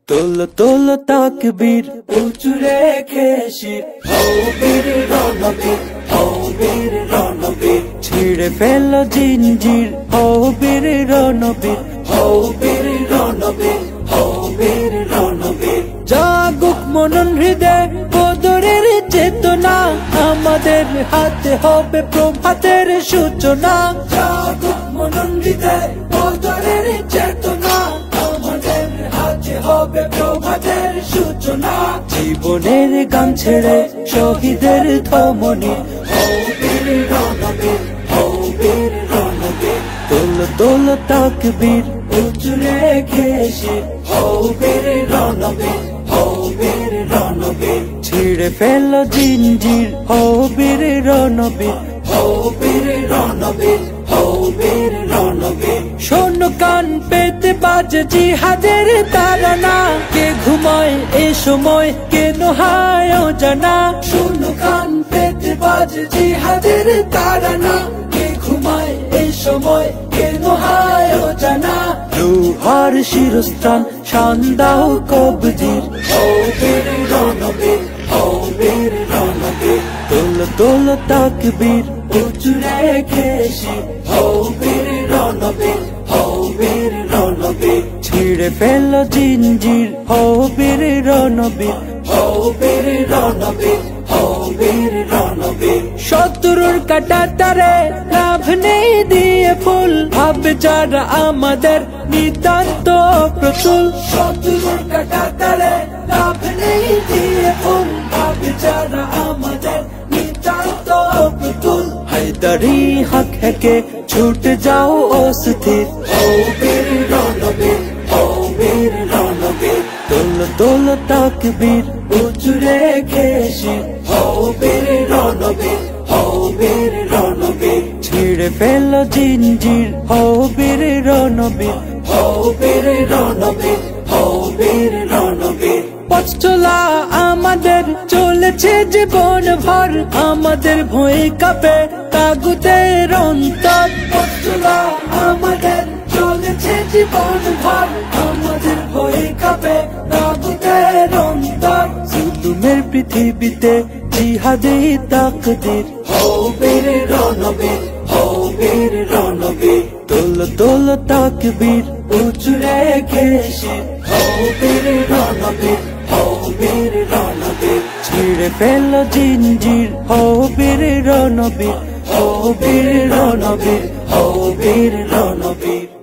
তোলো তোলো তাকবীর উঁচু রেখে শির হও বীর রণবীর হও বীর রণবীর ছিঁড়ে ফেলো জিঞ্জির হও বীর রণবীর হও বীর রণবীর হও বীর রণবীর জাগুক মনন হৃদয় বদরের চেতনা আমাদের হাতে হবে প্রভাতের সূচনা জাগুক মনন হৃদয় বদরের চেতনা আমাদের হাতে হবে প্রভাতের সূচনা জীবনের গান ছেড়ে শহীদের ধমনী হও বীর রণবীর হও বীর রণবীর তোলো তোলো তাকবীর উঁচু রেখে শির হও বীর রণবীর হও বীর রণবীর ছিঁড়ে ফেলো জিঞ্জির হও বীর রণবীর হও বীর রণবীর হও বীর রণবীর শোনো কান পেতে বাজে জিহাদের তারানা কে ঘুমায় এ সময় কেন হায় জানা শোনো কান পেতে বাজে জিহাদের তারানা কে ঘুমায় এ সময় কেন হায় জানা লোহার শিরস্থান শান দাও কবজির হও বীর রণবীর হও বীর রণবীর তোলো তোলো তাকবীর উঁচু রেখে শির হও বীর রণবীর হও বীর রণবীর ছিঁড়ে ফেলো জিঞ্জির হও বীর রণবীর হও বীর রণবীর হও বীর রণবীর শত্রুর কাটা তারে লাভ নেই দিয়ে ফুল ভাবে যারা আমাদের নিতান্ত প্রতুল শত্রুর কাটা তারে লাভ নেই দিয়ে ফুল ভাবে যারা আমাদের নিতান্ত প্রতুল হায়দারি হক হেকে ছুট যাও অস্থির হও বীর রণবীর হও বীর রণবীর তোলো তোলো তাকবীর উঁচু রেখে শির হও বীর রণবীর হও বীর রণবীর ছিঁড়ে ফেলো জিঞ্জির হও বীর রণবীর হও বীর রণবীর হও বীর রণবীর পথ চলা আমাদের চলেছে জীবন ভর আমাদের ভয়ে কাঁপে তাগুতের অন্তর পথ চলা আমাদের চলেছে জীবন ভর আমাদের ভয়ে কাঁপে তাগুতের অন্তর জুলুমের পৃথিবীতে জিহাদি তাকদীর হও বীর রণবীর হও বীর রণবীর তোলো তোলো তাকবীর উঁচু রেখে শির হও বীর রণবীর হও বীর রণবীর ছিঁড়ে ফেলো জিঞ্জির হও বীর রণবীর হও বীর রণবীর হও বীর রণবীর